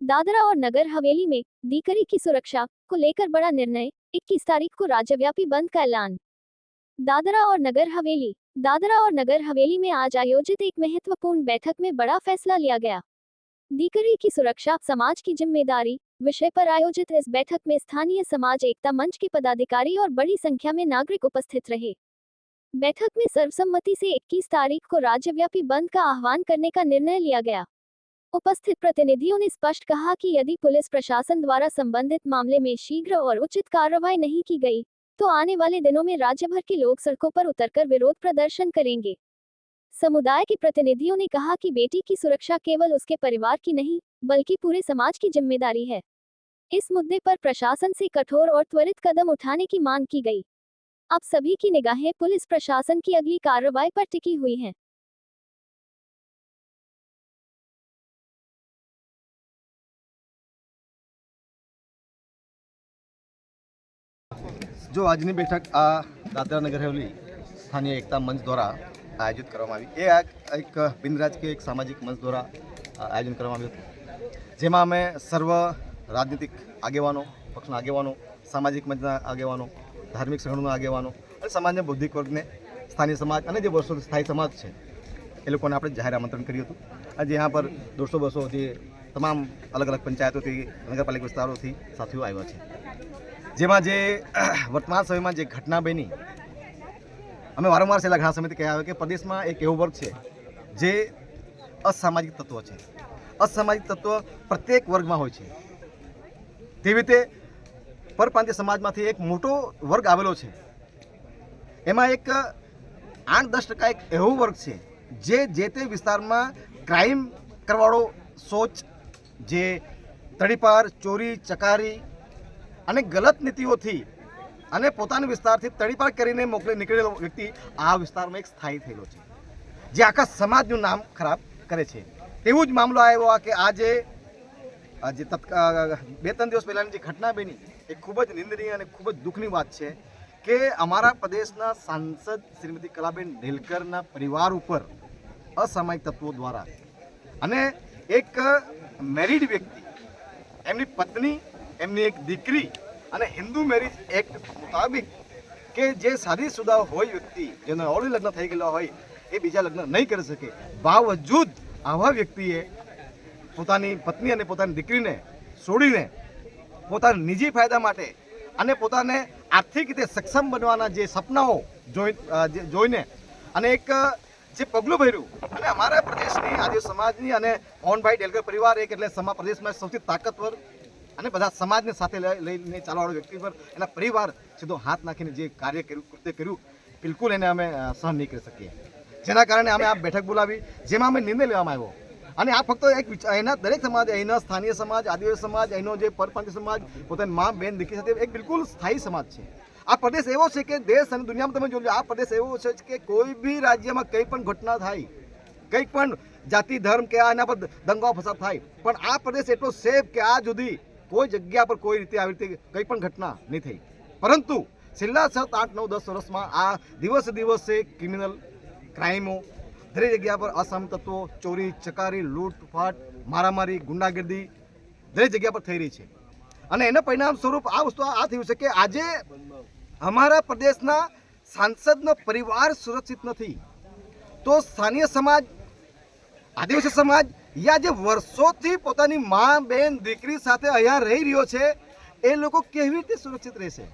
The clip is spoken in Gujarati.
दादरा और नगर हवेली में दीकरी की सुरक्षा को लेकर बड़ा निर्णय, 21 तारीख को राज्यव्यापी बंद का ऐलान। दादरा और नगर हवेली में आज आयोजित एक महत्वपूर्ण बैठक में बड़ा फैसला लिया गया। दीकरी की सुरक्षा समाज की जिम्मेदारी विषय पर आयोजित इस बैठक में स्थानीय समाज एकता मंच के पदाधिकारी और बड़ी संख्या में नागरिक उपस्थित रहे। बैठक में सर्वसम्मति से 21 तारीख को राज्यव्यापी बंद का आह्वान करने का निर्णय लिया गया। उपस्थित प्रतिनिधियों ने स्पष्ट कहा कि यदि पुलिस प्रशासन द्वारा संबंधित मामले में शीघ्र और उचित कार्रवाई नहीं की गई, तो आने वाले दिनों में राज्य भर के लोग सड़कों पर उतरकर विरोध प्रदर्शन करेंगे। समुदाय के प्रतिनिधियों ने कहा कि बेटी की सुरक्षा केवल उसके परिवार की नहीं, बल्कि पूरे समाज की जिम्मेदारी है। इस मुद्दे पर प्रशासन से कठोर और त्वरित कदम उठाने की मांग की गई। अब सभी की निगाहें पुलिस प्रशासन की अगली कार्रवाई पर टिकी हुई हैं। जो આજની બેઠક આ દાદરા નગર હવેલી સ્થાનીય એકતા મંચ દ્વારા આયોજિત કરવામાં આવી એ એક બિનરાજકીય એક સામાજિક મંચ દ્વારા આયોજન કરવામાં આવ્યું હતું, જેમાં અમે સર્વ રાજનીતિક આગેવાનો, પક્ષના આગેવાનો, સામાજિક મંચના આગેવાનો, ધાર્મિક સંગઠનોના આગેવાનો અને સમાજના બૌદ્ધિક વર્ગને, સ્થાનિય સમાજ અને જે વર્ષોથી સ્થાયી સમાજ છે એ લોકોને આપણે જાહેર આમંત્રણ કર્યું હતું। આજે यहाँ पर 200-200 જે તમામ અલગ અલગ પંચાયતોથી, નગરપાલિકા વિસ્તારોથી સાથીઓ આવ્યા છે, જેમાં જે વર્તમાન સમયમાં જે ઘટના બની, અમે વારંવાર છેલ્લા ઘણા સમયથી કહેવા આવે કે પ્રદેશમાં એક એવો વર્ગ છે જે અસામાજિક તત્વો છે। અસામાજિક તત્વ પ્રત્યેક વર્ગમાં હોય છે। તેવી રીતે પરપ્રાંતીય સમાજમાંથી એક મોટો વર્ગ આવેલો છે, એમાં એક 8-10% એક એવો વર્ગ છે જે તે વિસ્તારમાં ક્રાઇમ કરવાળો સોચ, જે તડીપાર, ચોરી, ચકારી અને ગલત નીતિઓથી અને પોતાના વિસ્તારથી તડીપાર કરીને નીકળેલો વ્યક્તિ આ વિસ્તારમાં એક સ્થાયી થયેલો છે, જે આખા સમાજનું નામ ખરાબ કરે છે। તેવું જ મામલો આવ્યો કે આજે 2-3 દિવસ પહેલાંની જે ઘટના બની એ ખૂબ જ નિંદનીય અને ખૂબ જ દુઃખની વાત છે કે અમારા પ્રદેશના સાંસદ શ્રીમતી કલાબેન ઢેલકરના પરિવાર ઉપર અસામાજિક તત્વો દ્વારા અને એક મેરિડ વ્યક્તિ, એમની પત્ની, એમની એક દીકરી અને હિન્દુ મેરેજ એક્ટ મુતાબિક કે જે શાદીશુદા હોય વ્યક્તિ, જેનો ઓલરેડી લગ્ન થઈ ગયેલા હોય, એ બીજા લગ્ન નહીં કરી શકે, બાવજૂદ આવા વ્યક્તિએ પોતાની પત્ની અને પોતાની દીકરીને છોડીને પોતાના નિજી ફાયદા માટે અને પોતાને આર્થિક રીતે સક્ષમ બનવાના જે સપનાઓ જોઈને અને એક જે પગલું ભર્યું અને અમારા પ્રદેશની આદિવાસી સમાજની અને મોહનભાઈ ઢેલકર પરિવાર એક એટલે પ્રદેશમાં સૌથી તાકાતવર અને બધા સમાજને સાથે લઈને ચાલવાવાળો વ્યક્તિ પર એના પરિવાર સીધો હાથ નાખીને જે કાર્ય કર્યું, કૃત્ય કર્યું, બિલકુલ એને અમે સહન નહીં કરી શકીએ। જેના કારણે અમે આ બેઠક બોલાવી, જેમાં અમે નિર્ણય લેવામાં આવ્યો અને આ ફક્ત એક અહીંના દરેક સમાજ, અહીંના સ્થાનિય સમાજ, આદિવાસી સમાજ, અહીંનો જે પરપ્રાંતીય સમાજ પોતાની મા, બેન, દીકરી સાથે એક બિલકુલ સ્થાયી સમાજ છે। આ પ્રદેશ એવો છે કે દેશ અને દુનિયામાં તમે જોજો, આ પ્રદેશ એવો છે કે કોઈ બી રાજ્યમાં કંઈ પણ ઘટના થાય, કંઈક પણ જાતિ, ધર્મ કે એના પર દંગાઓ ફસાદ થાય, પણ આ પ્રદેશ એટલો સેફ કે આ સુધી કોઈ જગ્યા પર કોઈ રીતે આવી રીતે કંઈ પણ ઘટના નહીં થઈ। પરંતુ છેલ્લા 7, 8, 9, 10 વર્ષમાં આ દિવસે ક્રિમિનલ ક્રાઇમો દરેક જગ્યા પર અસામાજિક તત્વો, ચોરી, ચકારી, લૂંટફાટ, મારામારી, ગુંડાગર્દી દરેક જગ્યા પર થઈ રહી છે અને એના પરિણામ સ્વરૂપ આ વસ્તુ આ થયું છે કે આજે અમારા પ્રદેશના સાંસદનો પરિવાર સુરક્ષિત નથી, તો સ્થાનિય સમાજ, આદિવાસી સમાજ યા જે વર્ષોથી પોતાની મા, બેન, દીકરી સાથે અહીંયા રહી રહ્યો છે, એ લોકો કેવી રીતે સુરક્ષિત રહેશે?